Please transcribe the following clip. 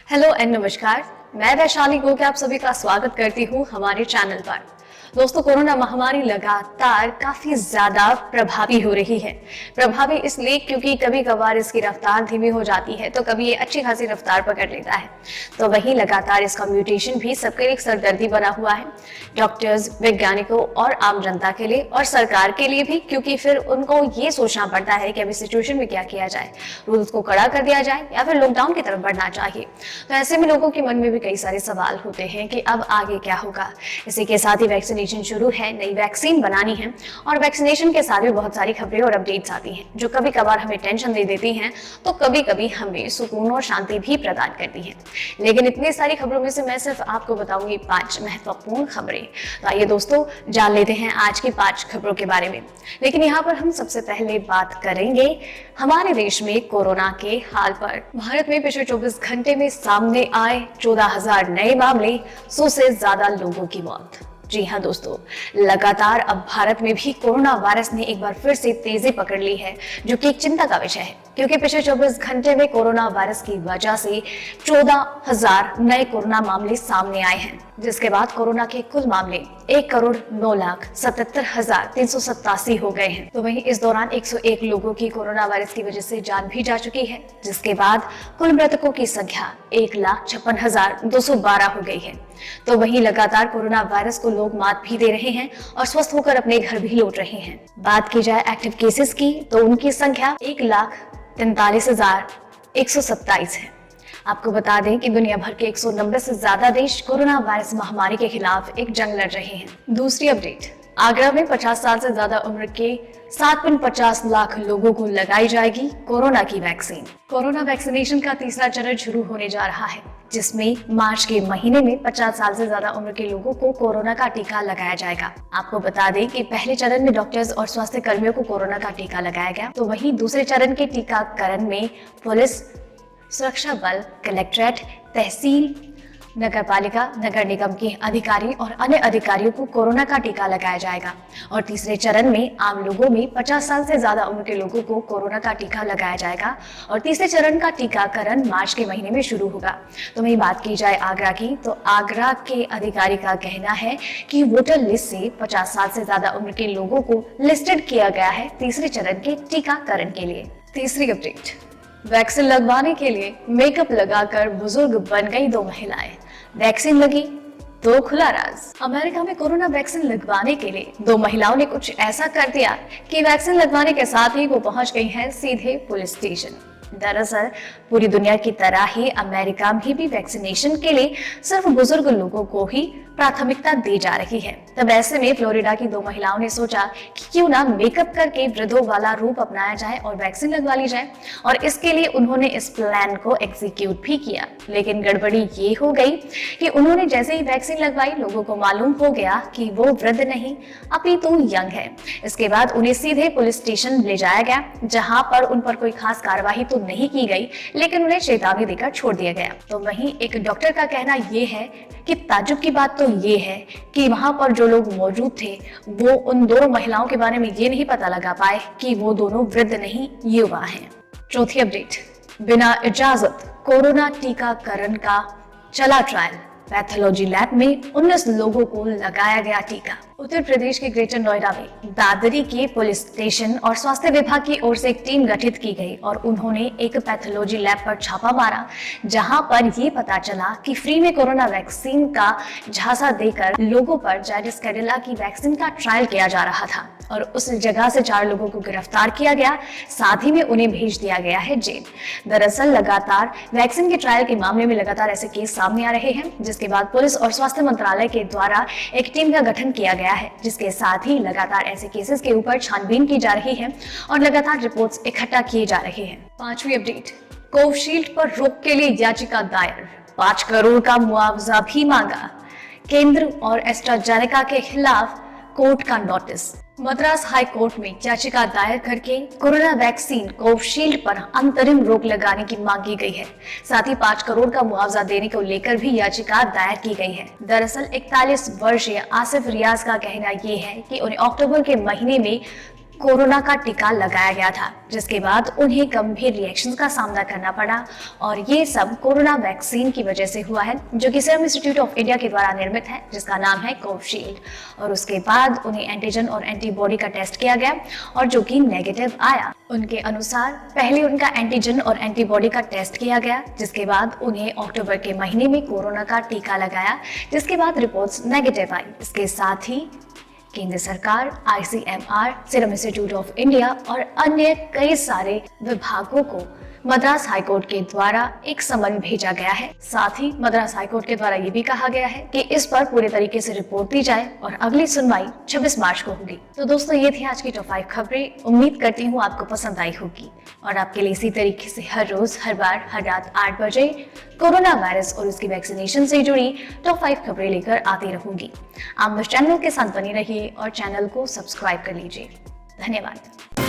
Hello and नमस्कार। मैं वैशाली गोके आप सभी का स्वागत करती हूँ हमारे चैनल पर। दोस्तों, कोरोना महामारी लगातार काफी ज्यादा प्रभावी हो रही है। प्रभावी इसलिए क्योंकि कभी कभार इसकी रफ्तार धीमी हो जाती है तो कभी ये अच्छी खासी रफ्तार पकड़ लेता है। तो वहीं लगातार इसका म्यूटेशन भी सबके लिए एक सरदर्दी बना हुआ है, डॉक्टर्स, वैज्ञानिकों और आम जनता के लिए और सरकार के लिए भी, क्योंकि फिर उनको ये सोचना पड़ता है कि अभी सिचुएशन में क्या किया जाए, रूल्स को कड़ा कर दिया जाए या फिर लॉकडाउन की तरफ बढ़ना चाहिए। तो ऐसे में लोगों के मन में भी कई सारे सवाल होते हैं कि अब आगे क्या होगा। इसी के साथ ही वैक्सीनेशन शुरू है, नई वैक्सीन बनानी है और वैक्सीनेशन के साथ भी बहुत सारी खबरें और अपडेट्स आती हैं जो कभी कभार हमें टेंशन दे देती हैं तो कभी कभी हमें सुकून और शांति भी प्रदान करती हैं। लेकिन इतनी सारी खबरों में से मैं सिर्फ आपको बताऊंगी 5 महत्वपूर्ण खबरें। तो आइए दोस्तों, जान लेते हैं आज की 5 खबरों के बारे में। लेकिन यहाँ पर हम सबसे पहले बात करेंगे हमारे देश में कोरोना के हाल पर। भारत में पिछले 24 घंटे में सामने आए 14,000 नए मामले, 100 से ज्यादा लोगों की मौत। जी हाँ दोस्तों, लगातार अब भारत में भी कोरोना वायरस ने एक बार फिर से तेजी पकड़ ली है, जो कि एक चिंता का विषय है, क्योंकि पिछले 24 घंटे में कोरोना वायरस की वजह से 14,000 नए कोरोना मामले सामने आए हैं, जिसके बाद कोरोना के कुल मामले 1,09,77,387 हो गए हैं। तो वहीं इस दौरान 101 लोगों की कोरोना वायरस की वजह से जान भी जा चुकी है, जिसके बाद कुल मृतकों की संख्या 1,56,212 हो गई है। तो वहीं लगातार कोरोना वायरस को लोग मात भी दे रहे हैं और स्वस्थ होकर अपने घर भी लौट रहे हैं। बात की जाए एक्टिव केसेस की तो उनकी संख्या 1,43,127 है। आपको बता दें कि दुनिया भर के 190 से ज्यादा देश कोरोना वायरस महामारी के खिलाफ एक जंग लड़ रहे हैं। दूसरी अपडेट, आगरा में 50 साल से ज्यादा उम्र के 7.50 लाख लोगों को लगाई जाएगी कोरोना की वैक्सीन। कोरोना वैक्सीनेशन का तीसरा चरण शुरू होने जा रहा है, जिसमें मार्च के महीने में 50 साल से ज्यादा उम्र के लोगों को कोरोना का टीका लगाया जाएगा। आपको बता दें कि पहले चरण में डॉक्टर्स और स्वास्थ्य कर्मियों को कोरोना का टीका लगाया गया, तो वहीं दूसरे चरण के टीकाकरण में पुलिस, सुरक्षा बल, कलेक्ट्रेट, तहसील, नगर पालिका, नगर निगम के अधिकारी और अन्य अधिकारियों को कोरोना का टीका लगाया जाएगा। और तीसरे चरण में आम लोगों में 50 साल से ज्यादा उम्र के लोगों को कोरोना का टीका लगाया जाएगा और तीसरे चरण का टीकाकरण मार्च के महीने में शुरू होगा। तो वहीं बात की जाए आगरा की, तो आगरा के अधिकारी का कहना है कि वोटर लिस्ट से 50 साल से ज्यादा उम्र के लोगों को लिस्टेड किया गया है तीसरे चरण के टीकाकरण के लिए। तीसरी अपडेट, वैक्सीन लगवाने के लिए मेकअप लगाकर बुजुर्ग बन गई 2 महिलाएं। वैक्सीन लगी तो खुला राज। अमेरिका में कोरोना वैक्सीन लगवाने के लिए 2 महिलाओं ने कुछ ऐसा कर दिया कि वैक्सीन लगवाने के साथ ही वो पहुंच गई हैं सीधे पुलिस स्टेशन। दरअसल पूरी दुनिया की तरह ही अमेरिका में भी वैक्सीनेशन के लिए सिर्फ बुजुर्ग लोगों को ही प्राथमिकता दी जा रही है। तब ऐसे में फ्लोरिडा की 2 महिलाओं ने सोचा कि क्यों ना मेकअप करके वृद्धों वाला रूप अपनाया जाए और वैक्सीन लगवा ली जाए, और इसके लिए उन्होंने इस प्लान को एग्जीक्यूट भी किया। लेकिन गड़बड़ी ये हो गई कि उन्होंने जैसे ही वैक्सीन लगवाई, लोगों को मालूम हो गया कि वो वृद्ध नहीं अपितु यंग है। इसके बाद उन्हें सीधे पुलिस स्टेशन ले जाया गया, जहां पर उन पर कोई खास कार्रवाई तो नहीं की गई, लेकिन उन्हें चेतावनी देकर छोड़ दिया गया। तो वहीं एक डॉक्टर का कहना ये है कि ताज्जुब की बात तो ये है कि वहां पर जो लोग मौजूद थे वो उन 2 महिलाओं के बारे में ये नहीं पता लगा पाए कि वो दोनों वृद्ध नहीं, युवा हैं। चौथी अपडेट, बिना इजाजत कोरोना टीकाकरण का चला ट्रायल। पैथोलॉजी लैब में 19 लोगों को लगाया गया टीका। उत्तर प्रदेश के ग्रेटर नोएडा में दादरी के पुलिस स्टेशन और स्वास्थ्य विभाग की ओर से एक टीम गठित की गई और उन्होंने एक पैथोलॉजी लैब पर छापा मारा, जहां पर ये पता चला कि फ्री में कोरोना वैक्सीन का झांसा देकर लोगों पर जायडस कैडिला की वैक्सीन का ट्रायल किया जा रहा था और उस जगह से 4 लोगों को गिरफ्तार किया गया, साथ ही में उन्हें भेज दिया गया है जेल। दरअसल लगातार वैक्सीन के ट्रायल के मामले में लगातार ऐसे केस सामने आ रहे हैं, जिसके बाद पुलिस और स्वास्थ्य मंत्रालय के द्वारा एक टीम का गठन किया गया है, जिसके साथ ही लगातार ऐसे केसेस के ऊपर छानबीन की जा रही है और लगातार रिपोर्ट्स इकट्ठा किए जा रहे हैं। 5वीं अपडेट, कोविशील्ड पर रोक के लिए याचिका दायर, 5 करोड़ का मुआवजा भी मांगा। केंद्र और एस्ट्राजेनेका के खिलाफ कोर्ट का नोटिस। मद्रास हाई कोर्ट में याचिका दायर करके कोरोना वैक्सीन कोविशील्ड पर अंतरिम रोक लगाने की मांग की गई है। साथ ही 5 करोड़ का मुआवजा देने को लेकर भी याचिका दायर की गई है। दरअसल 41 वर्षीय आसिफ रियाज का कहना ये है कि उन्हें अक्टूबर के महीने में कोरोना का टीका लगाया गया था, जिसके बाद उन्हें गंभीर रिएक्शंस का सामना करना पड़ा और ये सब कोरोना वैक्सीन की वजह से हुआ है, जो कि सीरम इंस्टीट्यूट ऑफ इंडिया के द्वारा निर्मित है, जिसका नाम है कोविशील्ड। और उसके बाद उन्हें एंटीजन और एंटीबॉडी का टेस्ट किया गया और जो कि नेगेटिव आया। उनके अनुसार पहले उनका एंटीजन और एंटीबॉडी का टेस्ट किया गया, जिसके बाद उन्हें अक्टूबर के महीने में कोरोना का टीका लगाया, जिसके बाद रिपोर्ट्स नेगेटिव आई। इसके साथ ही केंद्र सरकार, ICMR, serum institute of India और अन्य कई सारे विभागों को मद्रास हाईकोर्ट के द्वारा एक समन भेजा गया है। साथ ही मद्रास हाईकोर्ट के द्वारा ये भी कहा गया है कि इस पर पूरे तरीके से रिपोर्ट दी जाए और अगली सुनवाई 26 मार्च को होगी। तो दोस्तों, ये थी आज की टॉप 5 खबरें। उम्मीद करती हूँ आपको पसंद आई होगी और आपके लिए इसी तरीके से हर रोज, हर बार, हर रात 8 बजे कोरोना वायरस और उसकी वैक्सीनेशन से जुड़ी टॉप 5 खबरें लेकर आती रहूंगी। आप मेरे चैनल के साथ बने रहिए और चैनल को सब्सक्राइब कर लीजिए। धन्यवाद।